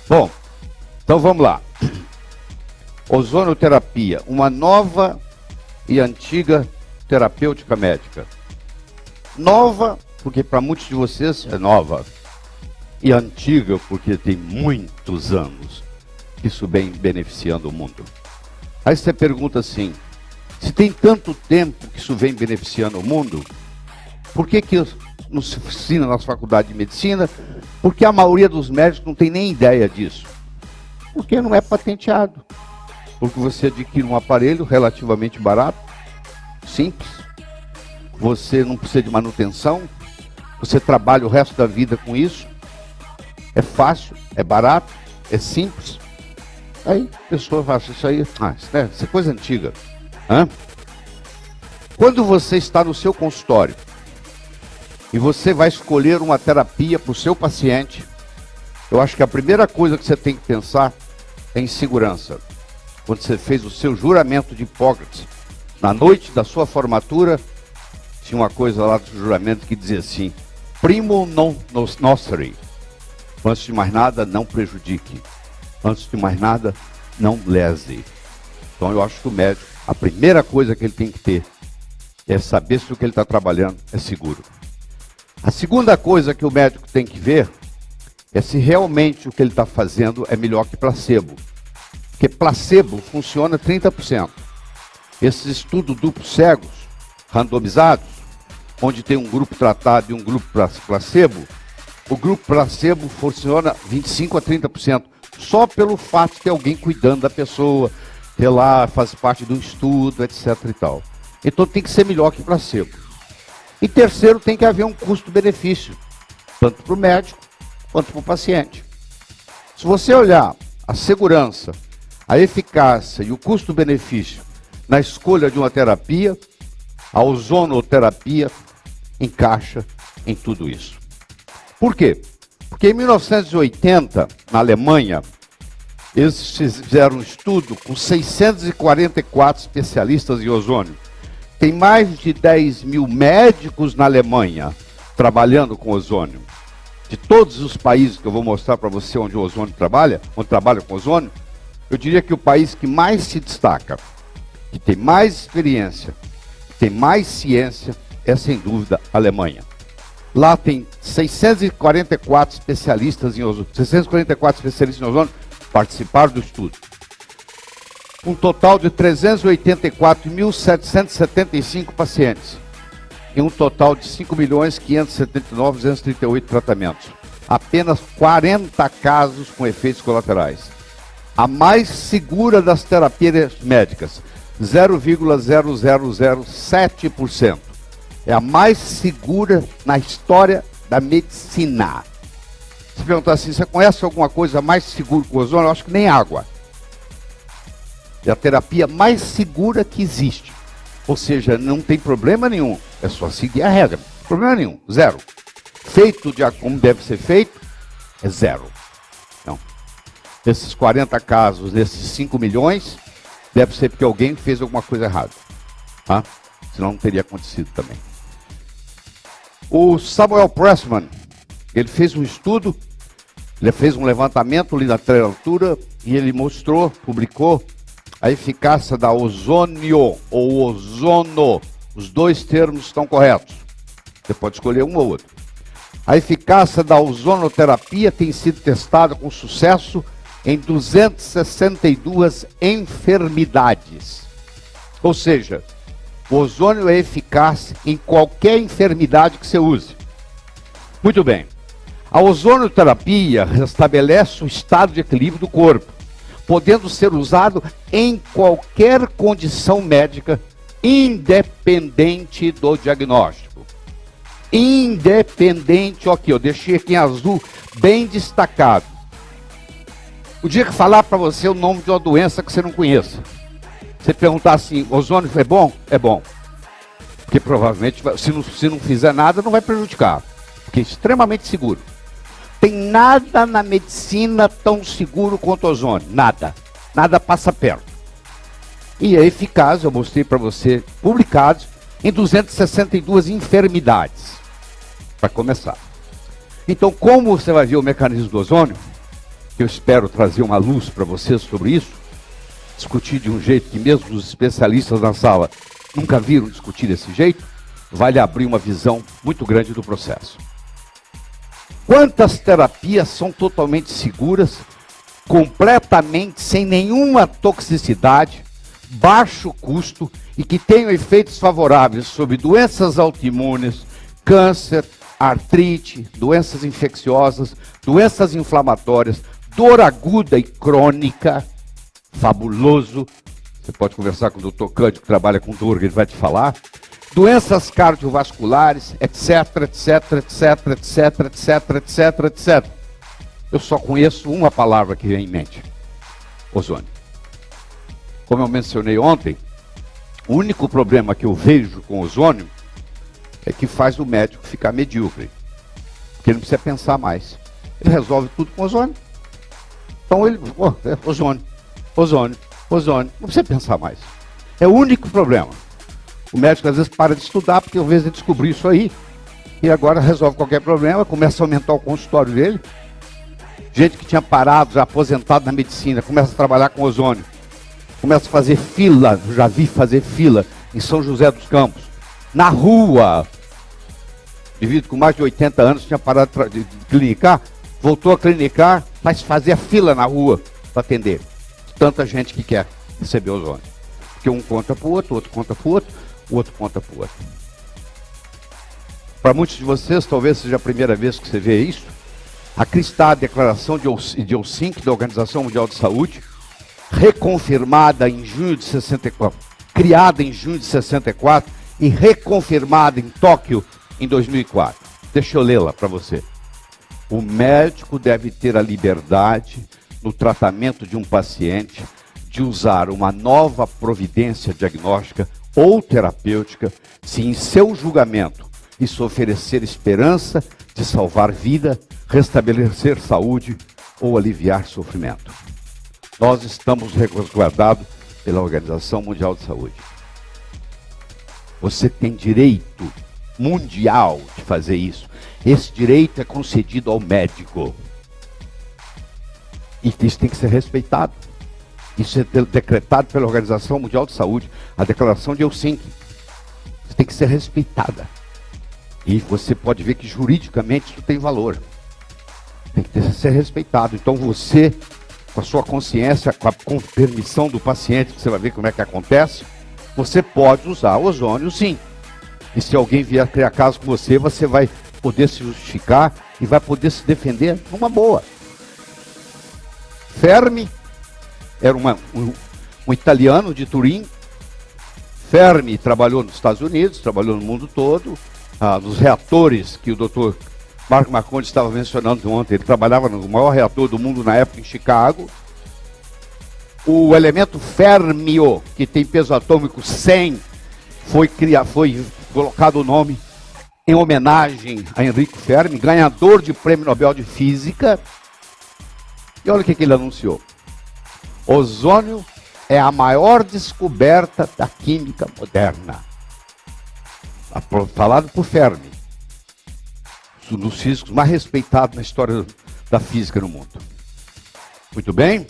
Bom, então vamos lá. Ozonoterapia, uma nova e antiga terapêutica médica. Nova, porque para muitos de vocês é nova. E antiga, porque tem muitos anos que isso vem beneficiando o mundo. Aí você pergunta assim, se tem tanto tempo que isso vem beneficiando o mundo, por que nos ensina na faculdade de medicina? Porque a maioria dos médicos não tem nem ideia disso. Porque não é patenteado. Porque você adquire um aparelho relativamente barato, simples, você não precisa de manutenção, você trabalha o resto da vida com isso, é fácil, é barato, é simples. Aí a pessoa fala, isso aí, isso é coisa antiga. Quando você está no seu consultório e você vai escolher uma terapia para o seu paciente, eu acho que a primeira coisa que você tem que pensar é em segurança. Quando você fez o seu juramento de Hipócrates, na noite da sua formatura, tinha uma coisa lá do juramento que dizia assim, primo non nocere, antes de mais nada, não prejudique, antes de mais nada, não lese. Então eu acho que o médico, a primeira coisa que ele tem que ter, é saber se o que ele está trabalhando é seguro. A segunda coisa que o médico tem que ver, é se realmente o que ele está fazendo é melhor que placebo. Porque placebo funciona 30%. Esses estudos duplos cegos, randomizados, onde tem um grupo tratado e um grupo placebo, o grupo placebo funciona 25% a 30%, só pelo fato de ter alguém cuidando da pessoa, ter lá, faz parte do estudo, etc. e tal. Então tem que ser melhor que placebo. E terceiro, tem que haver um custo-benefício, tanto para o médico quanto para o paciente. Se você olhar a segurança, a eficácia e o custo-benefício na escolha de uma terapia, a ozonoterapia encaixa em tudo isso. Por quê? Porque em 1980, na Alemanha, eles fizeram um estudo com 644 especialistas em ozônio. Tem mais de 10 mil médicos na Alemanha trabalhando com ozônio. De todos os países que eu vou mostrar para você onde o ozônio trabalha, onde trabalha com ozônio, eu diria que o país que mais se destaca, que tem mais experiência, que tem mais ciência, é sem dúvida a Alemanha. Lá tem 644 especialistas em ozônio, participaram do estudo. Um total de 384.775 pacientes. E um total de 5.579.238 tratamentos. Apenas 40 casos com efeitos colaterais. A mais segura das terapias médicas, 0,0007%. É a mais segura na história da medicina. Se perguntar assim, você conhece alguma coisa mais segura que o ozônio? Eu acho que nem água. É a terapia mais segura que existe. Ou seja, não tem problema nenhum. É só seguir a regra. Problema nenhum, zero. Feito de como deve ser feito, é zero. Então, esses 40 casos, desses 5 milhões, deve ser porque alguém fez alguma coisa errada. Tá? Senão não teria acontecido também. O Samuel Pressman, ele fez um estudo, ele fez um levantamento ali na literatura e ele mostrou, publicou, a eficácia da ozônio ou ozono. Os dois termos estão corretos. Você pode escolher um ou outro. A eficácia da ozonoterapia tem sido testada com sucesso em 262 enfermidades. Ou seja, o ozônio é eficaz em qualquer enfermidade que você use. Muito bem. A ozonoterapia restabelece o estado de equilíbrio do corpo, podendo ser usado em qualquer condição médica, independente do diagnóstico. Independente, aqui, eu deixei aqui em azul, bem destacado. O dia que falar para você o nome de uma doença que você não conheça, você perguntar assim, ozônio é bom? É bom. Porque provavelmente, se não fizer nada, não vai prejudicar. Porque é extremamente seguro. Tem nada na medicina tão seguro quanto o ozônio. Nada. Nada passa perto. E é eficaz, eu mostrei para você, publicados em 262 enfermidades. Para começar. Então, como você vai ver o mecanismo do ozônio? que eu espero trazer uma luz para vocês sobre isso, discutir de um jeito que mesmo os especialistas na sala nunca viram discutir desse jeito, vai lhe abrir uma visão muito grande do processo. Quantas terapias são totalmente seguras, completamente sem nenhuma toxicidade, baixo custo e que tenham efeitos favoráveis sobre doenças autoimunes, câncer, artrite, doenças infecciosas, doenças inflamatórias, dor aguda e crônica, fabuloso. Você pode conversar com o Dr. Cândido, que trabalha com dor, que ele vai te falar. Doenças cardiovasculares, etc, etc, etc, etc, etc, etc, etc. Eu só conheço uma palavra que vem em mente: ozônio. Como eu mencionei ontem, o único problema que eu vejo com ozônio é que faz o médico ficar medíocre. Porque ele não precisa pensar mais. Ele resolve tudo com ozônio. Então ele, ozônio, ozônio, ozônio. Não precisa pensar mais. É o único problema. O médico às vezes para de estudar, porque às vezes ele descobriu isso aí. E agora resolve qualquer problema, começa a aumentar o consultório dele. Gente que tinha parado, já aposentado na medicina, começa a trabalhar com ozônio. Começa a fazer fila, eu já vi fazer fila em São José dos Campos. Na rua. Indivíduo com mais de 80 anos tinha parado de clinicar, voltou a clinicar, mas fazia fila na rua para atender. Tanta gente que quer receber ozônio. Porque um conta para o outro conta para o outro conta para o outro. Para muitos de vocês, talvez seja a primeira vez que você vê isso. Aqui está a declaração de Helsinki, da Organização Mundial de Saúde, reconfirmada em junho de 64, criada em junho de 64 e reconfirmada em Tóquio em 2004. Deixa eu lê-la para você. O médico deve ter a liberdade, no tratamento de um paciente, de usar uma nova providência diagnóstica ou terapêutica, se em seu julgamento isso oferecer esperança de salvar vida, restabelecer saúde ou aliviar sofrimento. Nós estamos resguardados pela Organização Mundial de Saúde. Você tem direito mundial de fazer isso. Esse direito é concedido ao médico. E isso tem que ser respeitado. Isso é decretado pela Organização Mundial de Saúde, a Declaração de Helsinki. Isso tem que ser respeitada. E você pode ver que juridicamente isso tem valor. Tem que ser respeitado. Então você, com a sua consciência, com permissão do paciente, que você vai ver como é que acontece, você pode usar ozônio sim. E se alguém vier criar caso com você, você vai poder se justificar e vai poder se defender numa boa. Fermi era um italiano de Turim. Fermi trabalhou nos Estados Unidos, trabalhou no mundo todo. Nos reatores que o Dr. Marco Marcondes estava mencionando ontem, ele trabalhava no maior reator do mundo na época em Chicago. O elemento férmio, que tem peso atômico 100, foi colocado o nome em homenagem a Enrico Fermi, ganhador de Prêmio Nobel de Física. E olha o que ele anunciou. Ozônio é a maior descoberta da química moderna. Falado por Fermi, um dos físicos mais respeitados na história da física no mundo. Muito bem?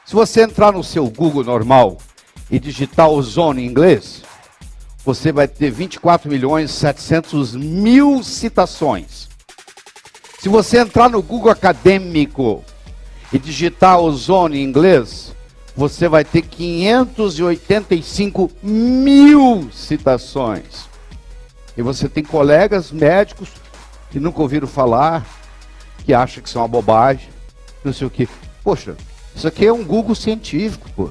Se você entrar no seu Google normal e digitar ozônio em inglês, você vai ter 24.700.000 citações. Se você entrar no Google acadêmico e digitar ozônio em inglês, você vai ter 585.000 citações. E você tem colegas médicos que nunca ouviram falar, que acham que isso é uma bobagem, não sei o quê. Poxa, isso aqui é um Google científico, pô.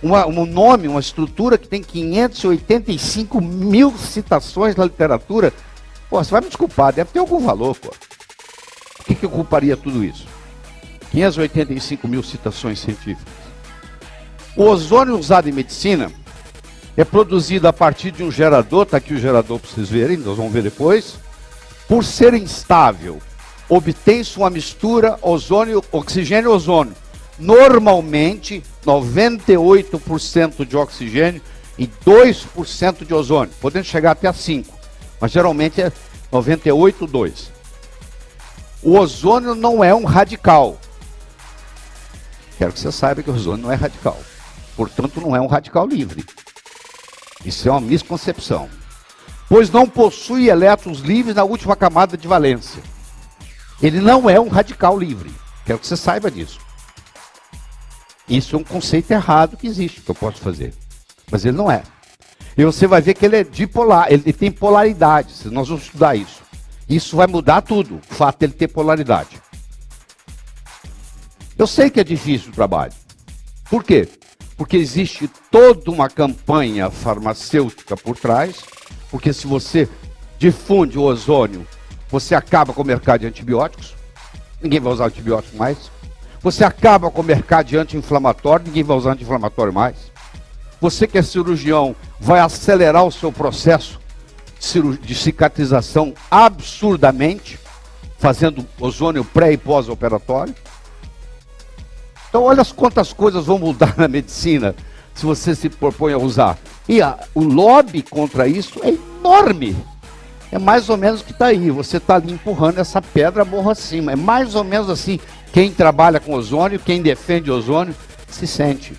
Um nome, uma estrutura que tem 585.000 citações na literatura. Pô, você vai me desculpar, deve ter algum valor, pô. Por que eu culparia tudo isso? 585.000 citações científicas. O ozônio usado em medicina é produzido a partir de um gerador, está aqui o gerador para vocês verem, nós vamos ver depois. Por ser instável, obtém-se uma mistura oxigênio-ozônio. Normalmente, 98% de oxigênio e 2% de ozônio, podendo chegar até a 5%, mas geralmente é 98,2%. O ozônio não é um radical. Quero que você saiba que o ozônio não é radical. Portanto, não é um radical livre. Isso é uma misconcepção. Pois não possui elétrons livres na última camada de valência. Ele não é um radical livre. Quero que você saiba disso. Isso é um conceito errado que existe, que eu posso fazer. Mas ele não é. E você vai ver que ele é dipolar, ele tem polaridade. Nós vamos estudar isso. Isso vai mudar tudo, o fato dele ter polaridade. Eu sei que é difícil o trabalho. Por quê? Porque existe toda uma campanha farmacêutica por trás, porque se você difunde o ozônio, você acaba com o mercado de antibióticos, ninguém vai usar antibiótico mais. Você acaba com o mercado de anti-inflamatório, ninguém vai usar anti-inflamatório mais. Você que é cirurgião vai acelerar o seu processo de cicatrização absurdamente, fazendo ozônio pré e pós-operatório. Então olha quantas coisas vão mudar na medicina se você se propõe a usar. E o lobby contra isso é enorme. É mais ou menos o que está aí. Você está ali empurrando essa pedra morro acima. É mais ou menos assim. Quem trabalha com ozônio, quem defende ozônio, se sente.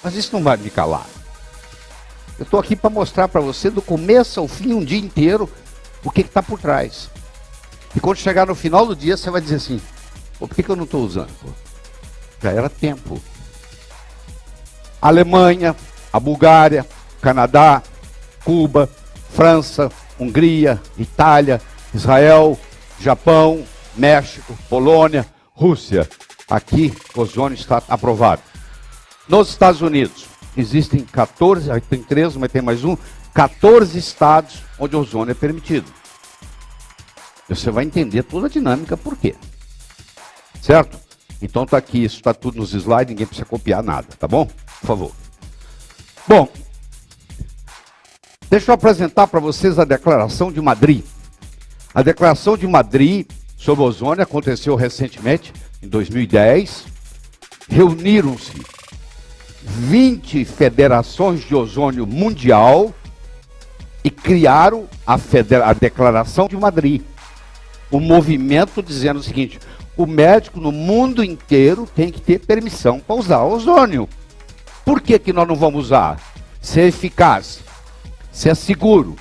Mas isso não vai me calar. Eu estou aqui para mostrar para você, do começo ao fim, um dia inteiro, o que está por trás. E quando chegar no final do dia, você vai dizer assim, por que eu não estou usando? Pô, já era tempo. A Alemanha, a Bulgária, Canadá, Cuba, França, Hungria, Itália, Israel, Japão, México, Polônia, Rússia. Aqui o ozônio está aprovado. Nos Estados Unidos, existem 14, aí tem 13, mas tem mais um, 14 estados onde o ozônio é permitido. Você vai entender toda a dinâmica por quê. Certo? Então está aqui, isso está tudo nos slides, ninguém precisa copiar nada, tá bom? Por favor. Bom, deixa eu apresentar para vocês a Declaração de Madrid. A Declaração de Madrid sobre o ozônio aconteceu recentemente, em 2010. Reuniram-se 20 federações de ozônio mundial e criaram a Declaração de Madrid. O movimento dizendo o seguinte, o médico no mundo inteiro tem que ter permissão para usar ozônio. Por que que nós não vamos usar? Se é eficaz, se é seguro,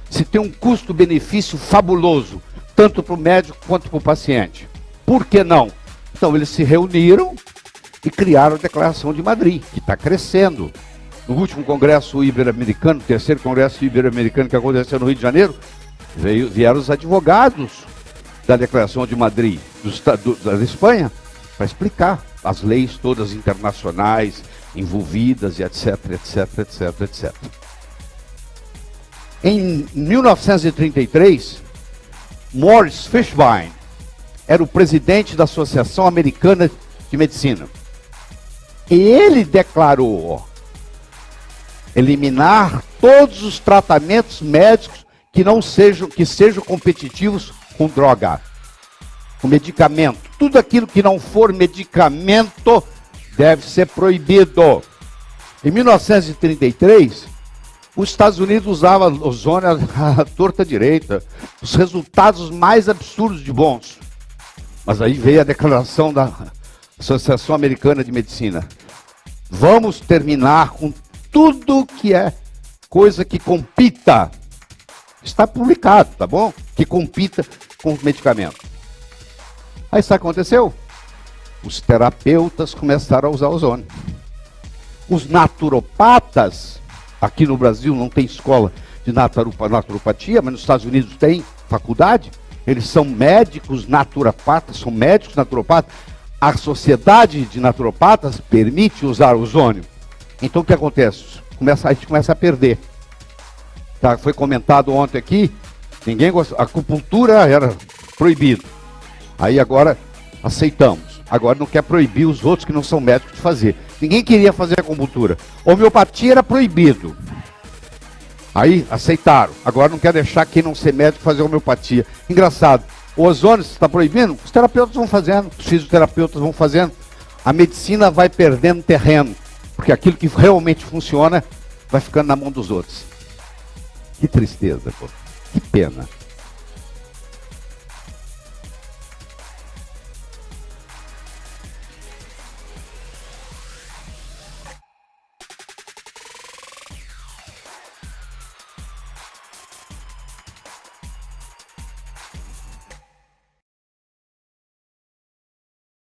se tem um custo-benefício fabuloso, tanto para o médico quanto para o paciente. Por que não? Então eles se reuniram e criaram a Declaração de Madrid, que está crescendo. No último Congresso Ibero-Americano, terceiro Congresso Ibero-Americano que aconteceu no Rio de Janeiro, vieram os advogados da Declaração de Madrid, da Espanha, para explicar as leis todas internacionais envolvidas, e etc, etc, etc, etc. Em 1933, Morris Fishbein era o presidente da Associação Americana de Medicina. E ele declarou eliminar todos os tratamentos médicos que sejam competitivos com droga, com medicamento. Tudo aquilo que não for medicamento deve ser proibido. Em 1933, os Estados Unidos usavam ozônio à torta direita, os resultados mais absurdos de bons. Mas aí veio a declaração da Associação Americana de Medicina. Vamos terminar com tudo que é coisa que compita. Está publicado, tá bom? Que compita com os medicamentos. Aí sabe o que aconteceu? Os terapeutas começaram a usar ozônio. Os naturopatas, aqui no Brasil não tem escola de naturopatia, mas nos Estados Unidos tem faculdade. Eles são médicos naturopatas, A sociedade de naturopatas permite usar ozônio. Então o que acontece? A gente começa a perder. Tá, foi comentado ontem aqui, ninguém gosta, a acupuntura era proibido. Aí agora aceitamos. Agora não quer proibir os outros que não são médicos de fazer. Ninguém queria fazer acupuntura. Homeopatia era proibido. Aí aceitaram. Agora não quer deixar quem não ser médico fazer homeopatia. Engraçado. O ozônio está proibindo, os terapeutas vão fazendo, os fisioterapeutas vão fazendo. A medicina vai perdendo terreno, porque aquilo que realmente funciona vai ficando na mão dos outros. Que tristeza, pô. Que pena.